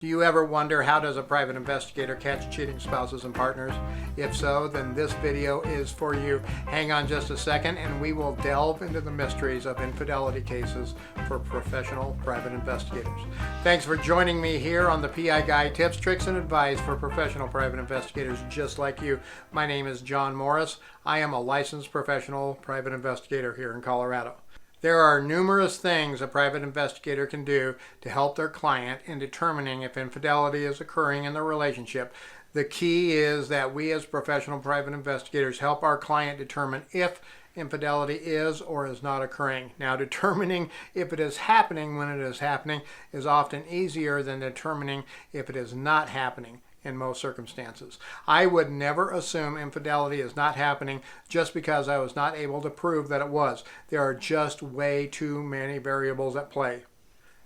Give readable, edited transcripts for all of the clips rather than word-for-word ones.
Do you ever wonder, how does a private investigator catch cheating spouses and partners? If so, then this video is for you. Hang on just a second and we will delve into the mysteries of infidelity cases for professional private investigators. Thanks for joining me here on the PI Guide, tips, tricks, and advice for professional private investigators just like you. My name is John Morris. I am a licensed professional private investigator here in Colorado. There are numerous things a private investigator can do to help their client in determining if infidelity is occurring in their relationship. The key is that we as professional private investigators help our client determine if infidelity is or is not occurring. Now, determining if it is happening when it is happening is often easier than determining if it is not happening in most circumstances. I would never assume infidelity is not happening just because I was not able to prove that it was. There are just way too many variables at play.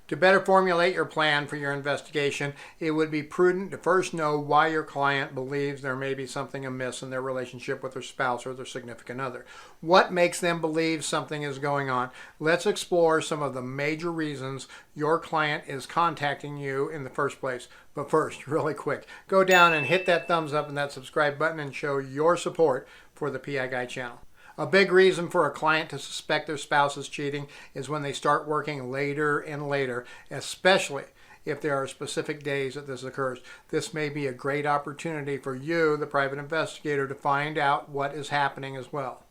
To better formulate your plan for your investigation, it would be prudent to first know why your client believes there may be something amiss in their relationship with their spouse or their significant other. What makes them believe something is going on? Let's explore some of the major reasons your client is contacting you in the first place. But first, really quick, go down and hit that thumbs up and that subscribe button and show your support for the PI Guide channel. A big reason for a client to suspect their spouse is cheating is when they start working later and later, especially if there are specific days that this occurs. This may be a great opportunity for you, the private investigator, to find out what is happening as well.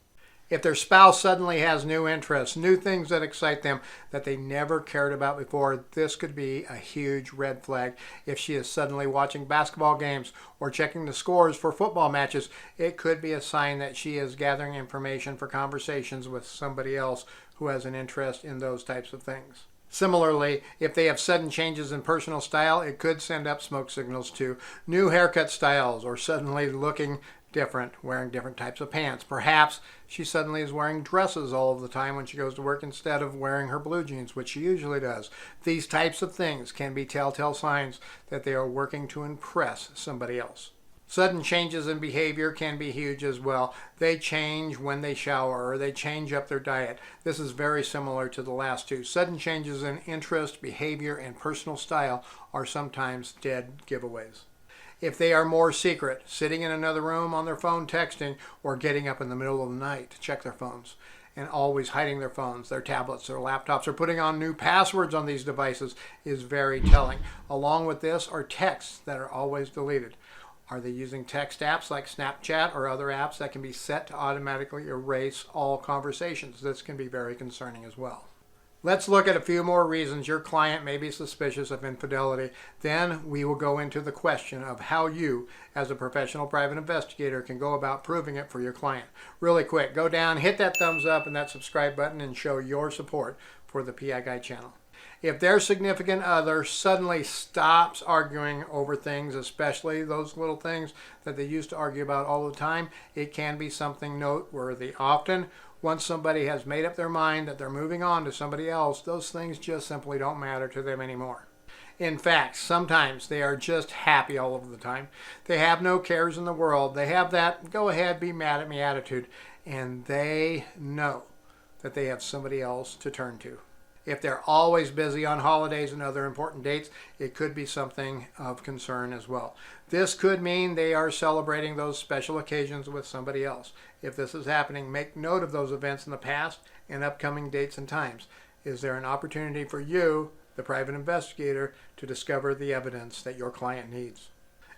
If their spouse suddenly has new interests, new things that excite them that they never cared about before, this could be a huge red flag. If she is suddenly watching basketball games or checking the scores for football matches, it could be a sign that she is gathering information for conversations with somebody else who has an interest in those types of things. Similarly, if they have sudden changes in personal style, it could send up smoke signals too. New haircut styles, or suddenly looking different, wearing different types of pants. Perhaps she suddenly is wearing dresses all of the time when she goes to work instead of wearing her blue jeans, which she usually does. These types of things can be telltale signs that they are working to impress somebody else. Sudden changes in behavior can be huge as well. They change when they shower or they change up their diet. This is very similar to the last two. Sudden changes in interest, behavior, and personal style are sometimes dead giveaways. If they are more secret, sitting in another room on their phone texting, or getting up in the middle of the night to check their phones, and always hiding their phones, their tablets, their laptops, or putting on new passwords on these devices is very telling. Along with this are texts that are always deleted. Are they using text apps like Snapchat or other apps that can be set to automatically erase all conversations? This can be very concerning as well. Let's look at a few more reasons your client may be suspicious of infidelity. Then we will go into the question of how you, as a professional private investigator, can go about proving it for your client. Really quick, go down, hit that thumbs up and that subscribe button and show your support for the PI Guide channel. If their significant other suddenly stops arguing over things, especially those little things that they used to argue about all the time, it can be something noteworthy. Often, once somebody has made up their mind that they're moving on to somebody else, those things just simply don't matter to them anymore. In fact, sometimes they are just happy all of the time. They have no cares in the world. They have that go ahead, be mad at me attitude, and they know that they have somebody else to turn to. If they're always busy on holidays and other important dates, it could be something of concern as well. This could mean they are celebrating those special occasions with somebody else. If this is happening, make note of those events in the past and upcoming dates and times. Is there an opportunity for you, the private investigator, to discover the evidence that your client needs?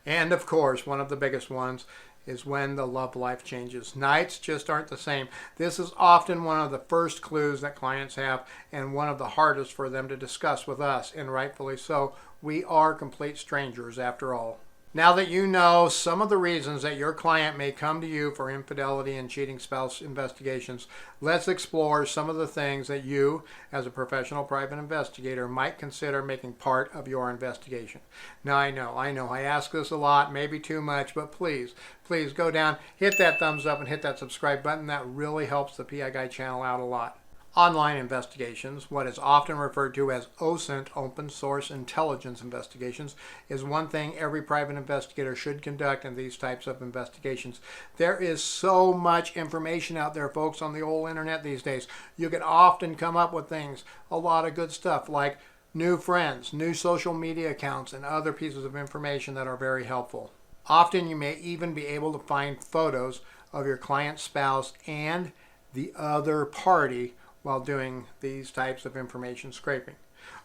And of course, one of the biggest ones is when the love life changes. Nights just aren't the same. This is often one of the first clues that clients have and one of the hardest for them to discuss with us, and rightfully so. We are complete strangers after all. Now that you know some of the reasons that your client may come to you for infidelity and cheating spouse investigations, let's explore some of the things that you, as a professional private investigator, might consider making part of your investigation. Now, I know, I ask this a lot, maybe too much, but please go down, hit that thumbs up and hit that subscribe button. That really helps the PI Guide channel out a lot. Online investigations, what is often referred to as OSINT, Open Source Intelligence Investigations, is one thing every private investigator should conduct in these types of investigations. There is so much information out there, folks, on the old internet these days. You can often come up with things, a lot of good stuff, like new friends, new social media accounts, and other pieces of information that are very helpful. Often you may even be able to find photos of your client's spouse and the other party while doing these types of information scraping.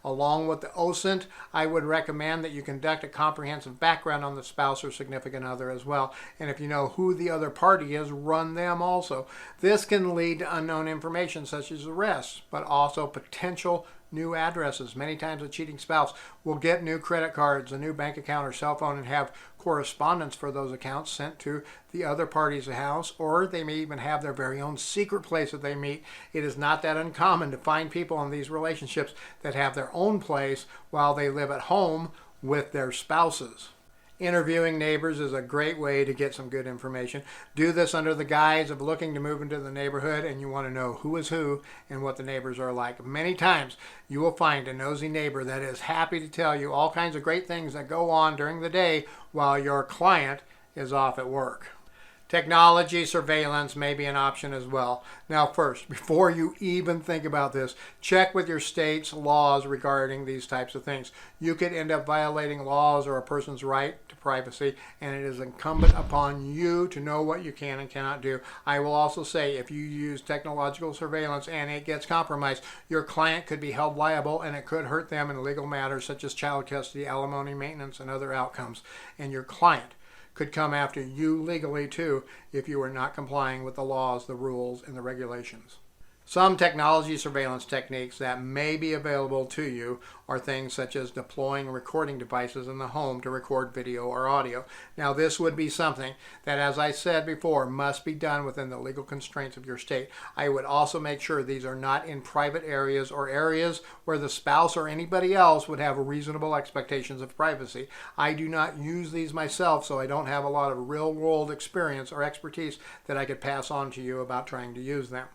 Along with the OSINT, I would recommend that you conduct a comprehensive background on the spouse or significant other as well. And if you know who the other party is, run them also. This can lead to unknown information such as arrests, but also potential new addresses. Many times a cheating spouse will get new credit cards, a new bank account or cell phone, and have correspondence for those accounts sent to the other party's house, or they may even have their very own secret place that they meet. It is not that uncommon to find people in these relationships that have their own place while they live at home with their spouses. Interviewing neighbors is a great way to get some good information. Do this under the guise of looking to move into the neighborhood and you want to know who is who and what the neighbors are like. Many times you will find a nosy neighbor that is happy to tell you all kinds of great things that go on during the day while your client is off at work. Technology surveillance may be an option as well. Now first, before you even think about this, check with your state's laws regarding these types of things. You could end up violating laws or a person's right to privacy, and it is incumbent upon you to know what you can and cannot do. I will also say if you use technological surveillance and it gets compromised, your client could be held liable and it could hurt them in legal matters such as child custody, alimony, maintenance, and other outcomes. And your client could come after you legally too if you are not complying with the laws, the rules, and the regulations. Some technology surveillance techniques that may be available to you are things such as deploying recording devices in the home to record video or audio. Now this would be something that, as I said before, must be done within the legal constraints of your state. I would also make sure these are not in private areas or areas where the spouse or anybody else would have reasonable expectations of privacy. I do not use these myself, so I don't have a lot of real-world experience or expertise that I could pass on to you about trying to use them.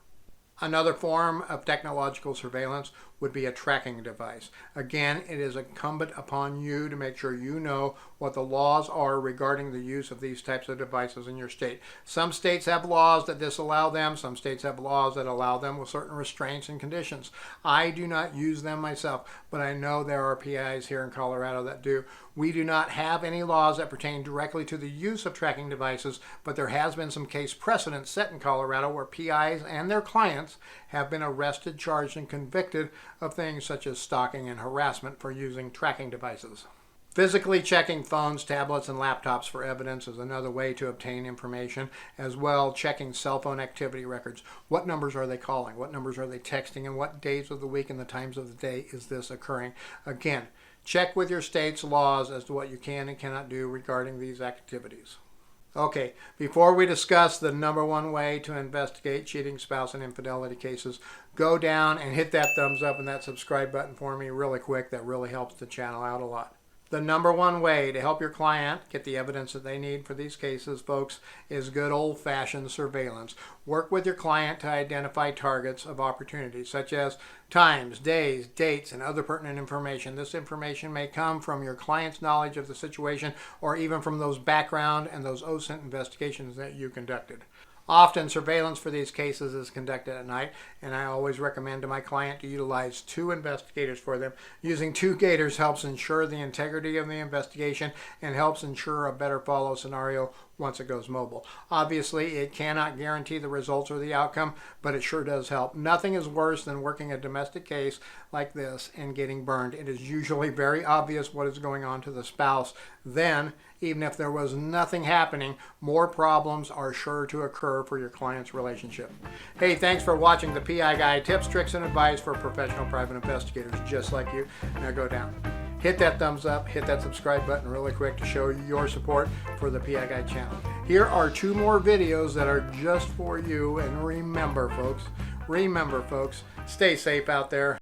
Another form of technological surveillance would be a tracking device. Again, it is incumbent upon you to make sure you know what the laws are regarding the use of these types of devices in your state. Some states have laws that disallow them. Some states have laws that allow them with certain restraints and conditions. I do not use them myself, but I know there are PIs here in Colorado that do. We do not have any laws that pertain directly to the use of tracking devices, but there has been some case precedent set in Colorado where PIs and their clients have been arrested, charged, and convicted of things such as stalking and harassment for using tracking devices. Physically checking phones, tablets, and laptops for evidence is another way to obtain information. As well, checking cell phone activity records. What numbers are they calling? What numbers are they texting? And what days of the week and the times of the day is this occurring? Again, check with your state's laws as to what you can and cannot do regarding these activities. Okay, before we discuss the number one way to investigate cheating spouse and infidelity cases, go down and hit that thumbs up and that subscribe button for me really quick. That really helps the channel out a lot. The number one way to help your client get the evidence that they need for these cases, folks, is good old-fashioned surveillance. Work with your client to identify targets of opportunities, such as times, days, dates, and other pertinent information. This information may come from your client's knowledge of the situation or even from those background and those OSINT investigations that you conducted. Often surveillance for these cases is conducted at night, and I always recommend to my client to utilize 2 investigators for them. Using 2 gators helps ensure the integrity of the investigation and helps ensure a better follow scenario once it goes mobile. Obviously, it cannot guarantee the results or the outcome, but it sure does help. Nothing is worse than working a domestic case like this and getting burned. It is usually very obvious what is going on to the spouse. Then, even if there was nothing happening, more problems are sure to occur for your client's relationship. Hey, thanks for watching the PI Guide, tips, tricks, and advice for professional private investigators just like you. Now go down. Hit that thumbs up, hit that subscribe button really quick to show your support for the PI Guide channel. Here are 2 more videos that are just for you, and remember folks, stay safe out there.